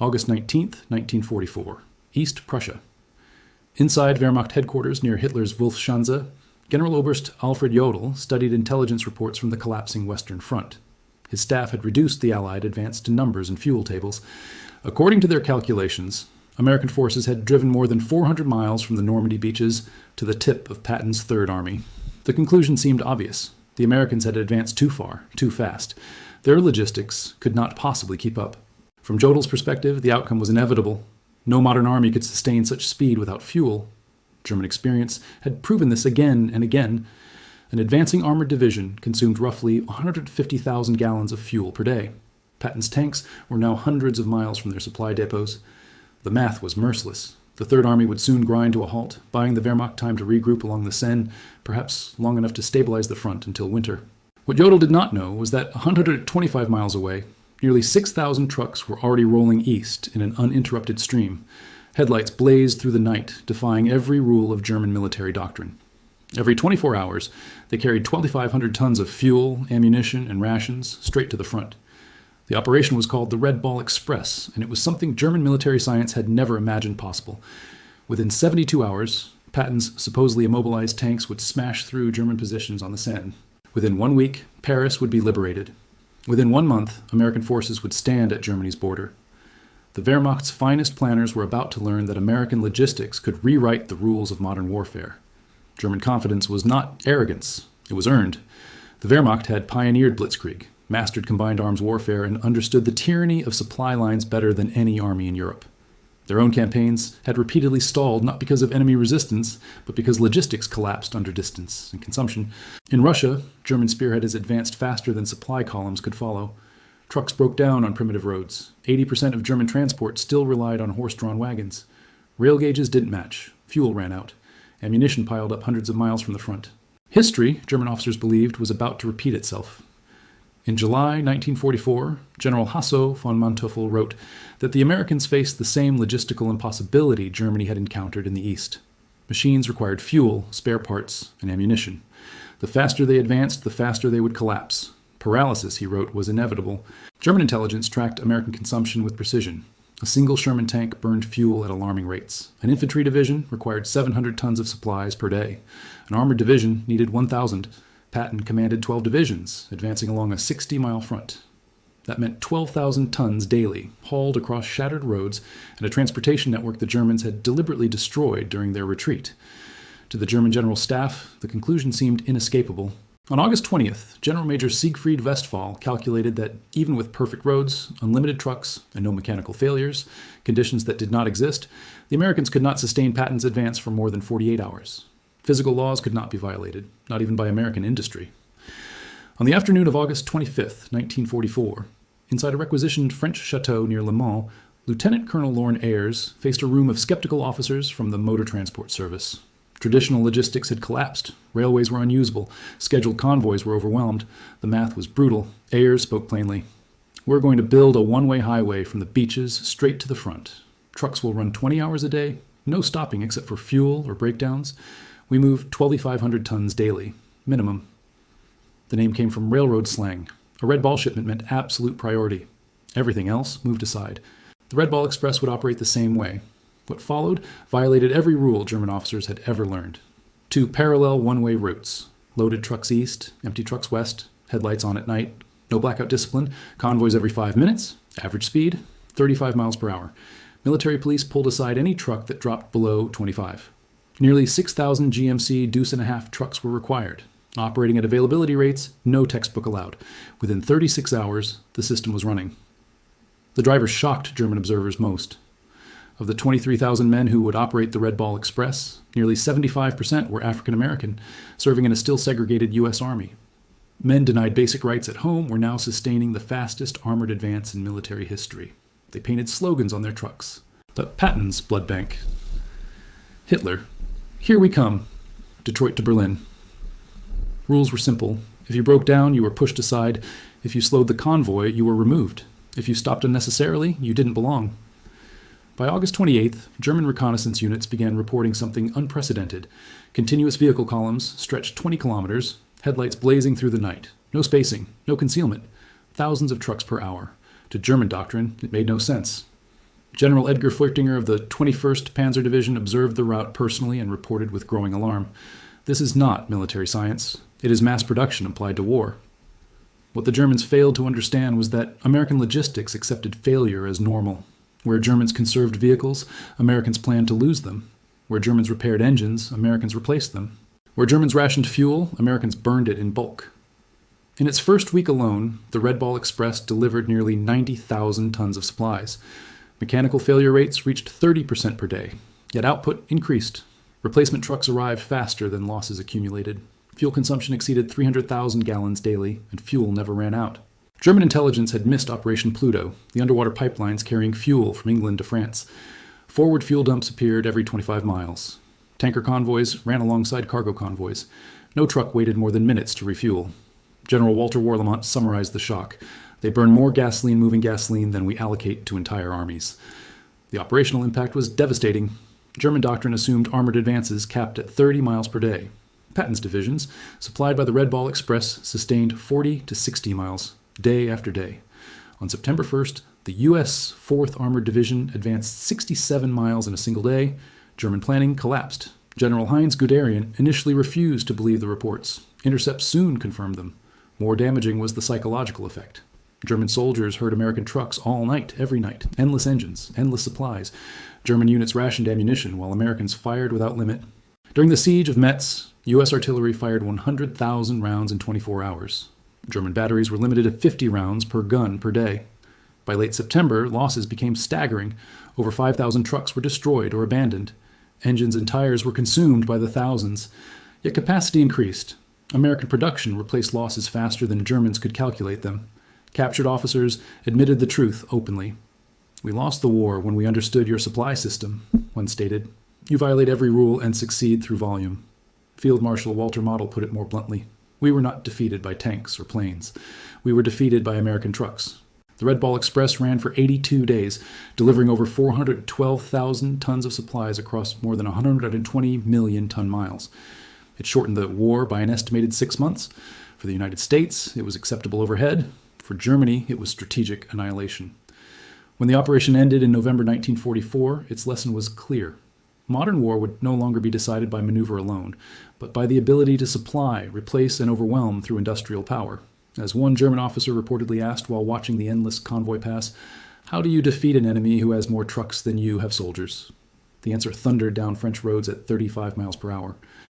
August 19th, 1944. East Prussia. Inside Wehrmacht headquarters near Hitler's Wolfschanze, Generaloberst Alfred Jodl studied intelligence reports from the collapsing Western Front. His staff had reduced the Allied advance to numbers and fuel tables. According to their calculations, American forces had driven more than 400 miles from the Normandy beaches to the tip of Patton's Third Army. The conclusion seemed obvious. The Americans had advanced too far, too fast. Their logistics could not possibly keep up. From Jodl's perspective, the outcome was inevitable. No modern army could sustain such speed without fuel. German experience had proven this again and again. An advancing armored division consumed roughly 150,000 gallons of fuel per day. Patton's tanks were now hundreds of miles from their supply depots. The math was merciless. The Third Army would soon grind to a halt, buying the Wehrmacht time to regroup along the Seine, perhaps long enough to stabilize the front until winter. What Jodl did not know was that 125 miles away, nearly 6,000 trucks were already rolling east in an uninterrupted stream. Headlights blazed through the night, defying every rule of German military doctrine. Every 24 hours, they carried 2,500 tons of fuel, ammunition, and rations straight to the front. The operation was called the Red Ball Express, and it was something German military science had never imagined possible. Within 72 hours, Patton's supposedly immobilized tanks would smash through German positions on the Seine. Within 1 week, Paris would be liberated. Within 1 month, American forces would stand at Germany's border. The Wehrmacht's finest planners were about to learn that American logistics could rewrite the rules of modern warfare. German confidence was not arrogance, it was earned. The Wehrmacht had pioneered blitzkrieg, mastered combined arms warfare, and understood the tyranny of supply lines better than any army in Europe. Their own campaigns had repeatedly stalled not because of enemy resistance, but because logistics collapsed under distance and consumption. In Russia, German spearheads advanced faster than supply columns could follow. Trucks broke down on primitive roads. 80% of German transport still relied on horse-drawn wagons. Rail gauges didn't match. Fuel ran out. Ammunition piled up hundreds of miles from the front. History, German officers believed, was about to repeat itself. In July 1944, General Hasso von Manteuffel wrote that the Americans faced the same logistical impossibility Germany had encountered in the East. Machines required fuel, spare parts, and ammunition. The faster they advanced, the faster they would collapse. Paralysis, he wrote, was inevitable. German intelligence tracked American consumption with precision. A single Sherman tank burned fuel at alarming rates. An infantry division required 700 tons of supplies per day. An armored division needed 1,000. Patton commanded 12 divisions, advancing along a 60-mile front. That meant 12,000 tons daily, hauled across shattered roads and a transportation network the Germans had deliberately destroyed during their retreat. To the German General Staff, the conclusion seemed inescapable. On August 20th, General Major Siegfried Westphal calculated that even with perfect roads, unlimited trucks, and no mechanical failures, conditions that did not exist, the Americans could not sustain Patton's advance for more than 48 hours. Physical laws could not be violated, not even by American industry. On the afternoon of August 25th, 1944, inside a requisitioned French chateau near Le Mans, Lieutenant Colonel Lorne Ayres faced a room of skeptical officers from the Motor Transport Service. Traditional logistics had collapsed. Railways were unusable. Scheduled convoys were overwhelmed. The math was brutal. Ayres spoke plainly. We're going to build a one-way highway from the beaches straight to the front. Trucks will run 20 hours a day, no stopping except for fuel or breakdowns. We move 2,500 tons daily, minimum. The name came from railroad slang. A Red Ball shipment meant absolute priority. Everything else moved aside. The Red Ball Express would operate the same way. What followed violated every rule German officers had ever learned. 2 parallel one-way routes. Loaded trucks east, empty trucks west, headlights on at night, no blackout discipline, convoys every 5 minutes, average speed, 35 miles per hour. Military police pulled aside any truck that dropped below 25. Nearly 6,000 GMC deuce-and-a-half trucks were required. Operating at availability rates, no textbook allowed. Within 36 hours, the system was running. The drivers shocked German observers most. Of the 23,000 men who would operate the Red Ball Express, nearly 75% were African American, serving in a still segregated U.S. Army. Men denied basic rights at home were now sustaining the fastest armored advance in military history. They painted slogans on their trucks. The Patton's blood bank. Hitler. Here we come. Detroit to Berlin. Rules were simple. If you broke down, you were pushed aside. If you slowed the convoy, you were removed. If you stopped unnecessarily, you didn't belong. By August 28th, German reconnaissance units began reporting something unprecedented. Continuous vehicle columns stretched 20 kilometers, headlights blazing through the night. No spacing, no concealment. Thousands of trucks per hour. To German doctrine, it made no sense. General Edgar Flirtinger of the 21st Panzer Division observed the rout personally and reported with growing alarm. This is not military science. It is mass production applied to war. What the Germans failed to understand was that American logistics accepted failure as normal. Where Germans conserved vehicles, Americans planned to lose them. Where Germans repaired engines, Americans replaced them. Where Germans rationed fuel, Americans burned it in bulk. In its first week alone, the Red Ball Express delivered nearly 90,000 tons of supplies. Mechanical failure rates reached 30% per day, yet output increased. Replacement trucks arrived faster than losses accumulated. Fuel consumption exceeded 300,000 gallons daily, and fuel never ran out. German intelligence had missed Operation Pluto, the underwater pipelines carrying fuel from England to France. Forward fuel dumps appeared every 25 miles. Tanker convoys ran alongside cargo convoys. No truck waited more than minutes to refuel. General Walter Warlimont summarized the shock. They burn more gasoline moving gasoline than we allocate to entire armies. The operational impact was devastating. German doctrine assumed armored advances capped at 30 miles per day. Patton's divisions, supplied by the Red Ball Express, sustained 40 to 60 miles, day after day. On September 1st, the U.S. 4th Armored Division advanced 67 miles in a single day. German planning collapsed. General Heinz Guderian initially refused to believe the reports. Intercepts soon confirmed them. More damaging was the psychological effect. German soldiers heard American trucks all night, every night. Endless engines, endless supplies. German units rationed ammunition while Americans fired without limit. During the siege of Metz, U.S. artillery fired 100,000 rounds in 24 hours. German batteries were limited to 50 rounds per gun per day. By late September, losses became staggering. Over 5,000 trucks were destroyed or abandoned. Engines and tires were consumed by the thousands. Yet capacity increased. American production replaced losses faster than Germans could calculate them. Captured officers admitted the truth openly. "We lost the war when we understood your supply system," one stated. "You violate every rule and succeed through volume." Field Marshal Walter Model put it more bluntly. "We were not defeated by tanks or planes. We were defeated by American trucks." The Red Ball Express ran for 82 days, delivering over 412,000 tons of supplies across more than 120 million ton miles. It shortened the war by an estimated 6 months. For the United States, it was acceptable overhead. For Germany, it was strategic annihilation. When the operation ended in November 1944, its lesson was clear. Modern war would no longer be decided by maneuver alone, but by the ability to supply, replace, and overwhelm through industrial power. As one German officer reportedly asked while watching the endless convoy pass, "How do you defeat an enemy who has more trucks than you have soldiers?" The answer thundered down French roads at 35 miles per hour.